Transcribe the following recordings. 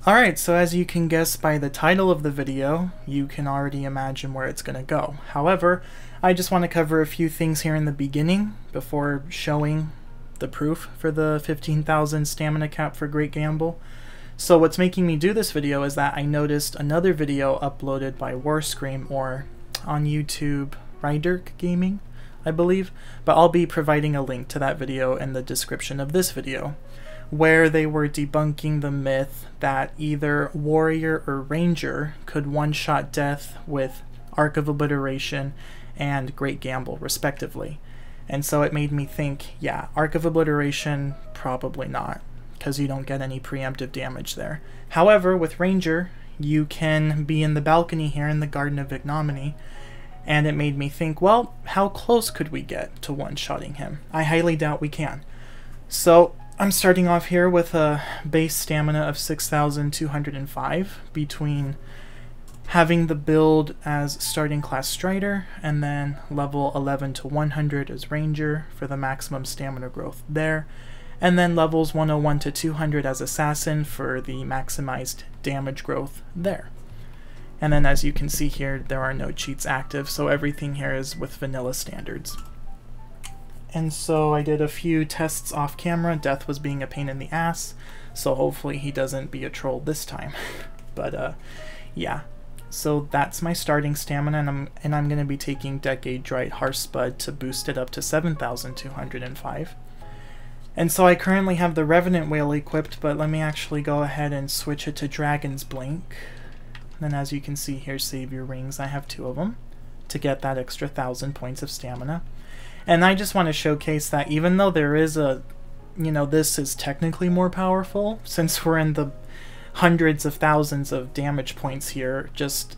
Alright, so as you can guess by the title of the video, you can already imagine where it's going to go. However, I just want to cover a few things here in the beginning before showing the proof for the 15,000 stamina cap for Great Gamble. So what's making me do this video is that I noticed another video uploaded by Warscream, or on YouTube, Rhyderk Gaming, I believe, but I'll be providing a link to that video in the description of this video, where they were debunking the myth that either Warrior or Ranger could one-shot death with Arc of Obliteration and Great Gamble, respectively. And so it made me think, yeah, Arc of Obliteration, probably not, because you don't get any preemptive damage there. However, with Ranger, you can be in the balcony here in the Garden of Ignominy, and it made me think, well, how close could we get to one-shotting him? I highly doubt we can. So I'm starting off here with a base stamina of 6,205 between having the build as starting class Strider and then level 11 to 100 as Ranger for the maximum stamina growth there, and then levels 101 to 200 as Assassin for the maximized damage growth there. And then as you can see here, there are no cheats active, so everything here is with vanilla standards. And so I did a few tests off camera. Death was being a pain in the ass, so hopefully he doesn't be a troll this time. But yeah, so that's my starting stamina, and I'm going to be taking Decade Dright Hearthspud to boost it up to 7,205. And so I currently have the Revenant Whale equipped, but let me actually go ahead and switch it to Dragon's Blink. Then as you can see here, Savior Rings, I have 2 of them to get that extra 1,000 points of stamina. And I just want to showcase that even though there is a, this is technically more powerful, since we're in the hundreds of thousands of damage points here, just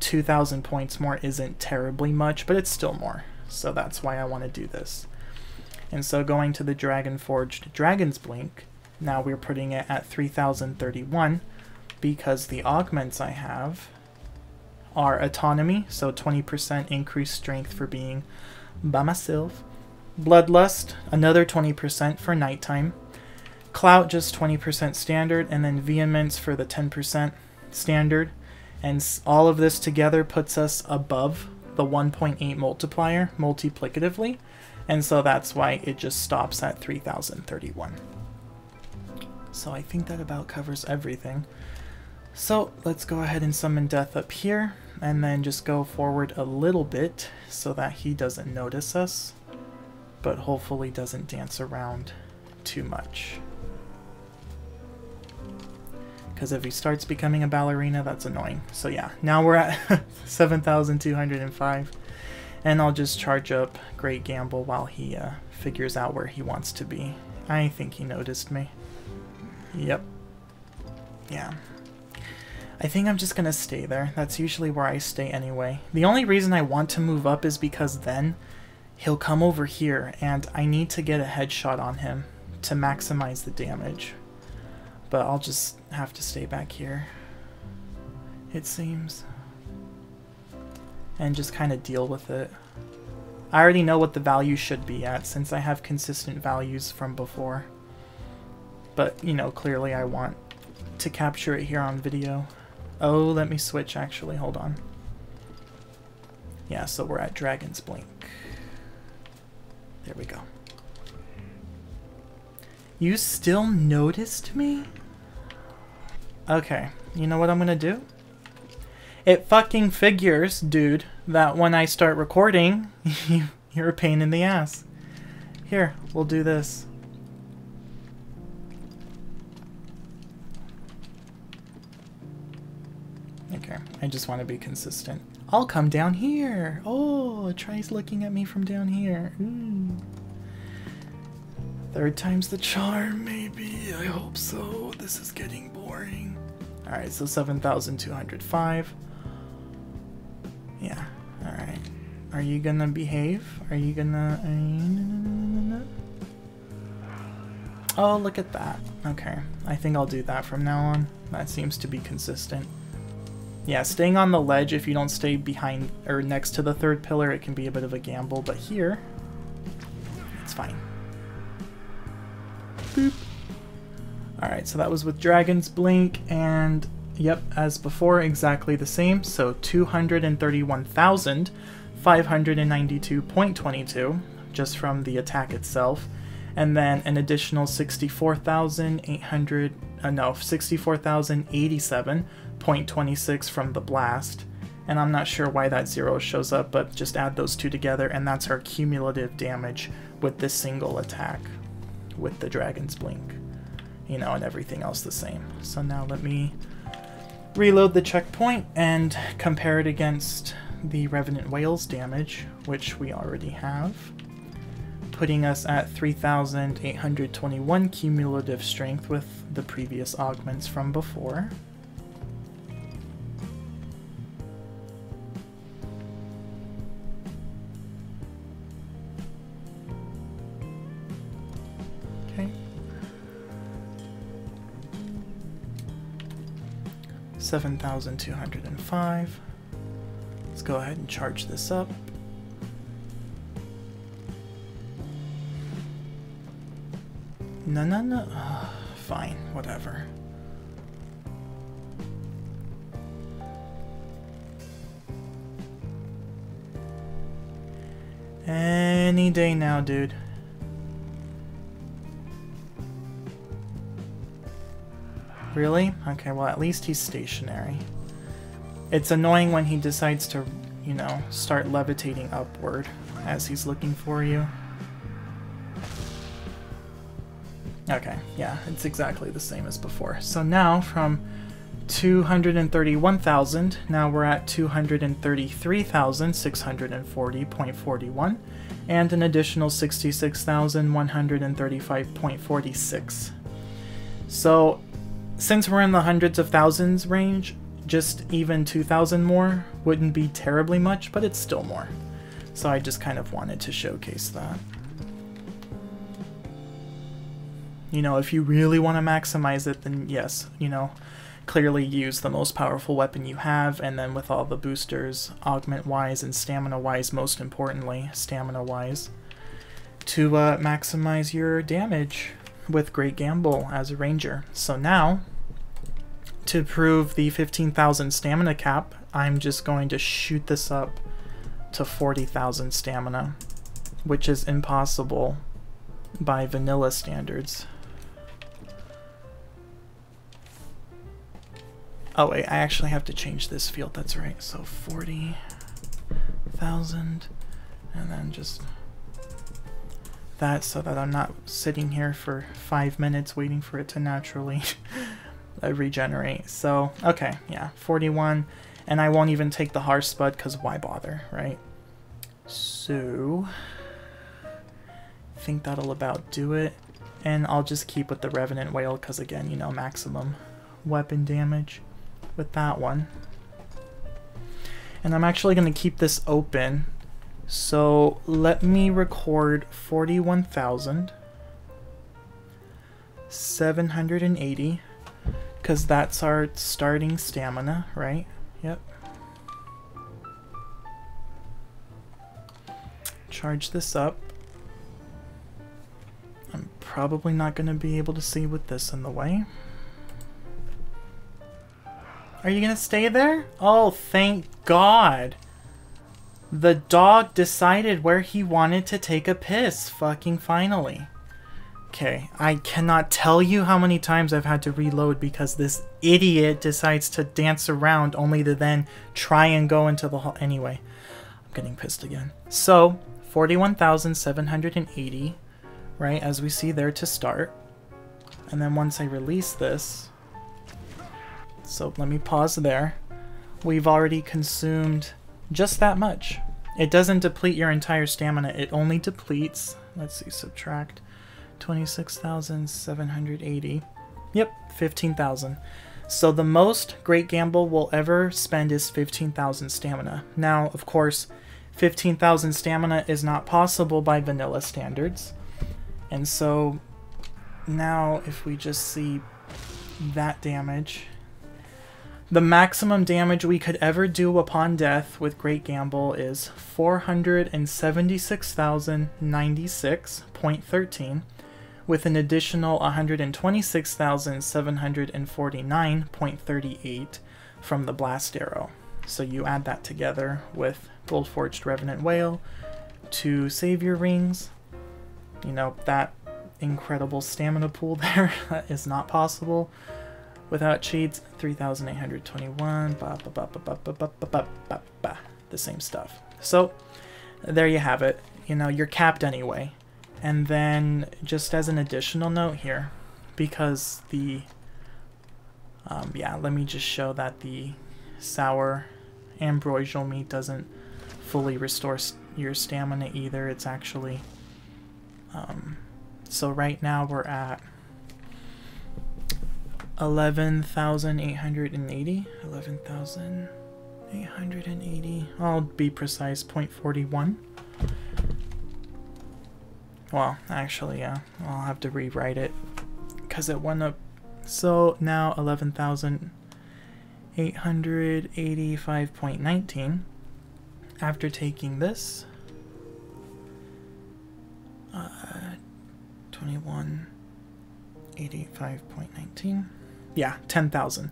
2,000 points more isn't terribly much, but it's still more. So that's why I want to do this. And so going to the Dragon Forged Dragon's Blink, now we're putting it at 3,031, because the augments I have are Autonomy, so 20% increased strength for being by myself, Bloodlust, another 20% for nighttime, Clout just 20% standard, and then Vehemence for the 10% standard, and all of this together puts us above the 1.8 multiplier multiplicatively, and so that's why it just stops at 3,031. So I think that about covers everything. So let's go ahead and summon Death up here, and then just go forward a little bit so that he doesn't notice us, but hopefully doesn't dance around too much. Because if he starts becoming a ballerina, that's annoying. So yeah, now we're at 7,205, and I'll just charge up Great Gamble while he figures out where he wants to be. I think he noticed me. Yep. Yeah. I think I'm just gonna stay there. That's usually where I stay anyway. The only reason I want to move up is because then he'll come over here and I need to get a headshot on him to maximize the damage. But I'll just have to stay back here, it seems, and just kind of deal with it. I already know what the value should be at since I have consistent values from before. But, clearly I want to capture it here on video. Oh, let me switch actually, hold on. Yeah, so we're at Dragon's Blink. There we go. You still noticed me? Okay, you know what I'm gonna do? It fucking figures, dude, that when I start recording, you're a pain in the ass. Here, we'll do this. Okay, I just want to be consistent. I'll come down here. Oh, tries looking at me from down here. Ooh. Third time's the charm, maybe. I hope so. This is getting boring. Alright, so 7,205. Yeah, alright. Are you gonna behave? Are you gonna... Oh, look at that. Okay, I think I'll do that from now on. That seems to be consistent. Yeah, staying on the ledge, if you don't stay behind or next to the third pillar, it can be a bit of a gamble, but here, it's fine. Boop. Alright, so that was with Dragon's Blink, and yep, as before, exactly the same. So 231,592.22 just from the attack itself, and then an additional 64,087.26 from the blast. And I'm not sure why that 0 shows up, but just add those two together, and that's our cumulative damage with this single attack with the Dragon's Blink. You know, and everything else the same. So now let me reload the checkpoint and compare it against the Revenant Whale's damage, which we already have, putting us at 3,821 cumulative strength with the previous augments from before. Okay. 7,205. Let's go ahead and charge this up. No. Fine, whatever. Any day now, dude. Really? Okay, well at least he's stationary. It's annoying when he decides to, you know, start levitating upward as he's looking for you. Okay, yeah, it's exactly the same as before. So now from 231,000, now we're at 233,640.41, and an additional 66,135.46. So since we're in the hundreds of thousands range, just even 2,000 more wouldn't be terribly much, but it's still more. So I just kind of wanted to showcase that. You know, if you really want to maximize it, then yes, you know, clearly use the most powerful weapon you have, and then with all the boosters, augment-wise and stamina-wise, most importantly, stamina-wise, to maximize your damage with Great Gamble as a ranger. So now, to prove the 15,000 stamina cap, I'm just going to shoot this up to 40,000 stamina, which is impossible by vanilla standards. Oh wait, I actually have to change this field, that's right. So 40,000, and then just that, so that I'm not sitting here for 5 minutes waiting for it to naturally regenerate. So, okay, yeah, 41, and I won't even take the Harsh Spud, because why bother, right? So, I think that'll about do it, and I'll just keep with the Revenant Whale, because again, you know, maximum weapon damage with that one. And I'm actually going to keep this open, so let me record 41,780, because that's our starting stamina, right? Yep. Charge this up. I'm probably not going to be able to see with this in the way. Are you going to stay there? Oh, thank God. The dog decided where he wanted to take a piss, fucking finally. Okay, I cannot tell you how many times I've had to reload because this idiot decides to dance around only to then try and go into the hall. Anyway, I'm getting pissed again. So, 41,780, right, as we see there to start. And then once I release this, so let me pause there, we've already consumed just that much. It doesn't deplete your entire stamina, it only depletes, let's see, subtract 26,780. Yep, 15,000. So the most Great Gamble will ever spend is 15,000 stamina. Now, of course, 15,000 stamina is not possible by vanilla standards. And so now if we just see that damage, the maximum damage we could ever do upon death with Great Gamble is 476,096.13, with an additional 126,749.38 from the blast arrow. So you add that together with Gold Forged Revenant Whale, 2 Savior Rings. You know, that incredible stamina pool there is not possible without cheats. 3,821, the same stuff. So there you have it. You know, you're capped anyway. And then just as an additional note here, because the yeah, let me just show that the Sour Ambrosial Meat doesn't fully restore your stamina either. It's actually so right now we're at 11,880. 11,880. I'll be precise, 0.41. Well, actually, yeah, I'll have to rewrite it because it went up. So now 11,885.19 after taking this 21,885.19. Yeah, 10,000.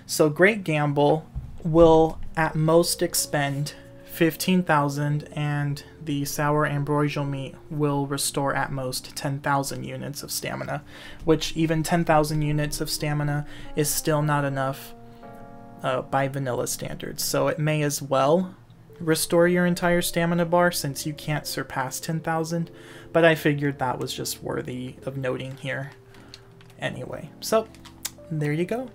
So Great Gamble will at most expend 15,000, and the Sour Ambrosial Meat will restore at most 10,000 units of stamina, which even 10,000 units of stamina is still not enough by vanilla standards. So it may as well restore your entire stamina bar since you can't surpass 10,000, but I figured that was just worthy of noting here anyway. So there you go.